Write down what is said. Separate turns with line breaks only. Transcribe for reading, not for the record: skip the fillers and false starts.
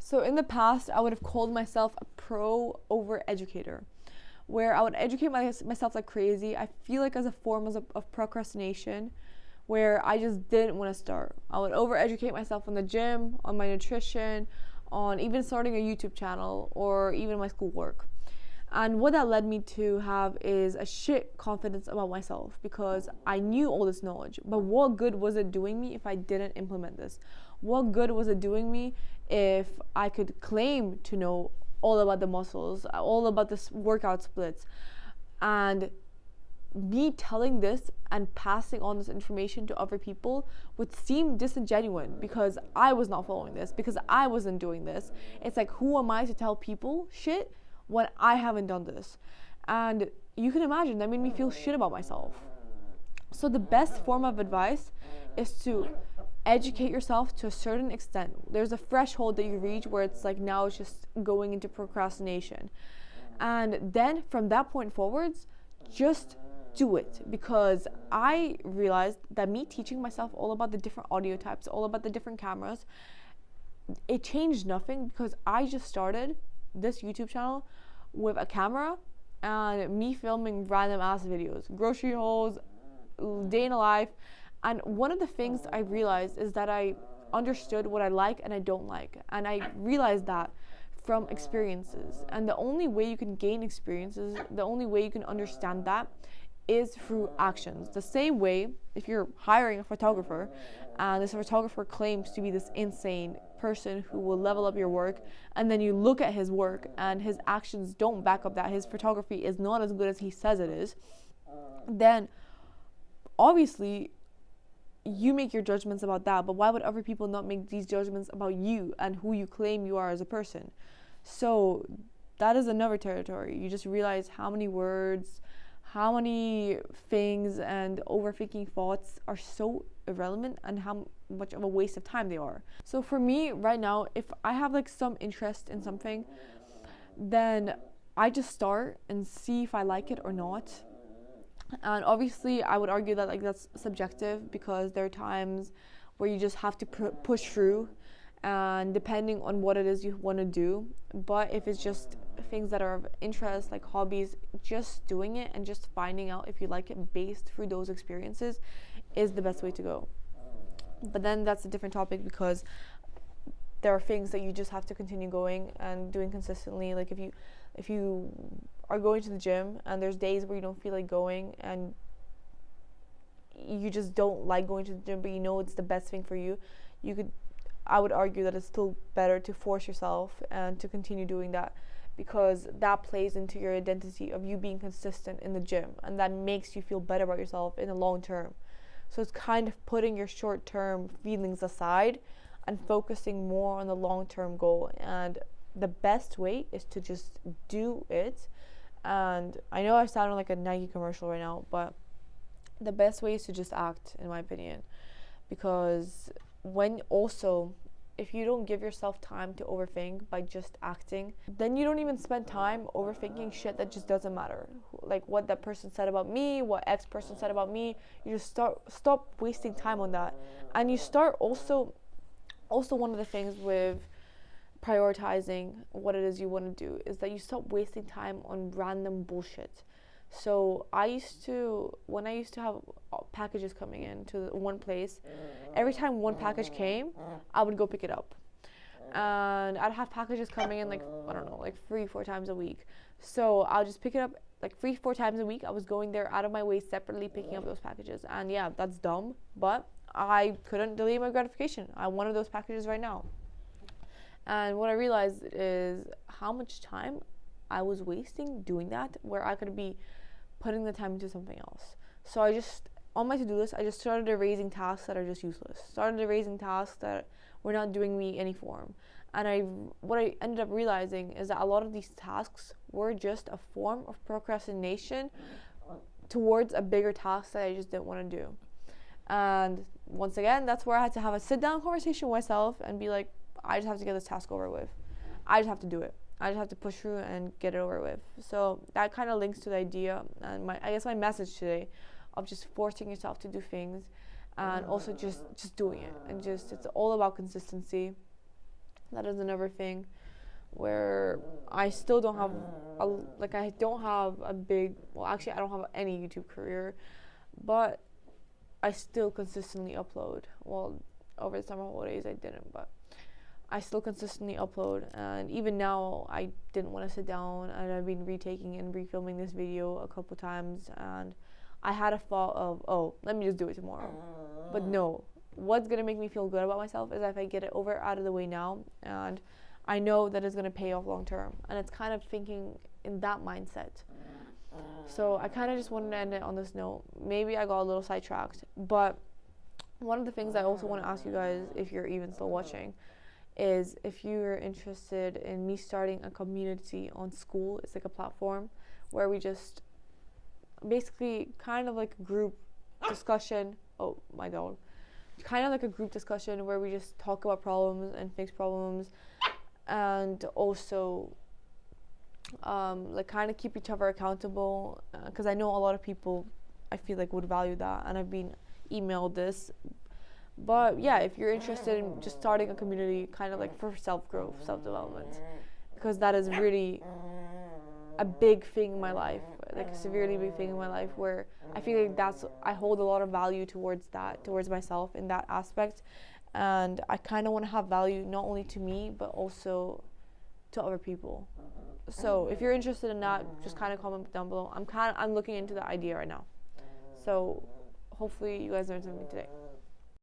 So in the past, I would have called myself a pro overeducator, where I would educate myself like crazy. I feel like as a form of procrastination, where I just didn't want to start. I would overeducate myself on the gym, on my nutrition, on even starting a YouTube channel, or even my schoolwork. And what that led me to have is a shit confidence about myself because I knew all this knowledge. But what good was it doing me if I didn't implement this? What good was it doing me if I could claim to know all about the muscles, all about the workout splits, and me telling this and passing on this information to other people would seem disingenuous because I was not following this, because I wasn't doing this. It's like, who am I to tell people shit when I haven't done this? And you can imagine that made me feel shit about myself. So the best form of advice is to educate yourself to a certain extent. There's a threshold that you reach where it's like, now it's just going into procrastination. And then from that point forwards, just do it, because I realized that me teaching myself all about the different audio types, all about the different cameras, it changed nothing because I just started this YouTube channel with a camera and me filming random ass videos, grocery hauls, day in a life. And one of the things I realized is that I understood what I like and I don't like, and I realized that from experiences. And the only way you can gain experiences, the only way you can understand that is through actions. The same way, if you're hiring a photographer and this photographer claims to be this insane person who will level up your work, and then you look at his work and his actions don't back up that, his photography is not as good as he says it is, then obviously you make your judgments about that. But why would other people not make these judgments about you and who you claim you are as a person? So that is another territory. You just realize how many words, how many things and overthinking thoughts are so irrelevant and how much of a waste of time they are. So for me right now, if I have like some interest in something, then I just start and see if I like it or not. And obviously I would argue that like that's subjective, because there are times where you just have to push through, and depending on what it is you want to do. But if it's just things that are of interest, like hobbies, just doing it and just finding out if you like it based through those experiences is the best way to go. But then that's a different topic, because there are things that you just have to continue going and doing consistently. Like if you are going to the gym and there's days where you don't feel like going and you just don't like going to the gym, but you know it's the best thing for you, I would argue that it's still better to force yourself and to continue doing that, because that plays into your identity of you being consistent in the gym, and that makes you feel better about yourself in the long term. So it's kind of putting your short-term feelings aside and focusing more on the long-term goal. And the best way is to just do it. And I know I sound like a Nike commercial right now, but the best way is to just act, in my opinion. Because if you don't give yourself time to overthink by just acting, then you don't even spend time overthinking shit that just doesn't matter. Like what that person said about me, what X person said about me. You just stop wasting time on that. And you start also one of the things with prioritizing what it is you want to do is that you stop wasting time on random bullshit. So when I used to have packages coming in to one place, every time one package came, I would go pick it up. And I'd have packages coming in like 3-4 times a week. So I'll just pick it up like 3-4 times a week. I was going there out of my way separately picking up those packages. And yeah, that's dumb, but I couldn't delay my gratification. I wanted those packages right now. And what I realized is how much time I was wasting doing that, where I could be putting the time into something else. So on my to-do list, I just started erasing tasks that are just useless. Started erasing tasks that were not doing me any form. And what I ended up realizing is that a lot of these tasks were just a form of procrastination towards a bigger task that I just didn't want to do. And once again, that's where I had to have a sit-down conversation with myself and be like, I just have to get this task over with. I just have to do it. I just have to push through and get it over with. So that kind of links to the idea and my message today of just forcing yourself to do things, and also just doing it, and it's all about consistency. That is another thing where I still don't have I don't have a big, well, actually I don't have any YouTube career, but I still consistently upload. Well, over the summer holidays I didn't, but I still consistently upload, and even now I didn't want to sit down, and I've been retaking and refilming this video a couple times, and I had a thought of, oh, let me just do it tomorrow. But no, what's going to make me feel good about myself is if I get it out of the way now, and I know that it's going to pay off long term. And it's kind of thinking in that mindset. So I kind of just wanted to end it on this note. Maybe I got a little sidetracked, but one of the things I also want to ask you guys, if you're even still watching, is if you're interested in me starting a community on Skool. It's like a platform where we just basically kind of like a group discussion. Oh, my dog. Kind of like a group discussion where we just talk about problems and fix problems, and also like kind of keep each other accountable, because I know a lot of people, I feel like, would value that, and I've been emailed this. But yeah, if you're interested in just starting a community kind of like for self-growth, self-development, because that is really a big thing in my life, like a severely big thing in my life, where I feel like I hold a lot of value towards myself in that aspect, and I kind of want to have value not only to me but also to other people. So if you're interested in that, just kind of comment down below. I'm looking into the idea right now. So hopefully you guys learned something today.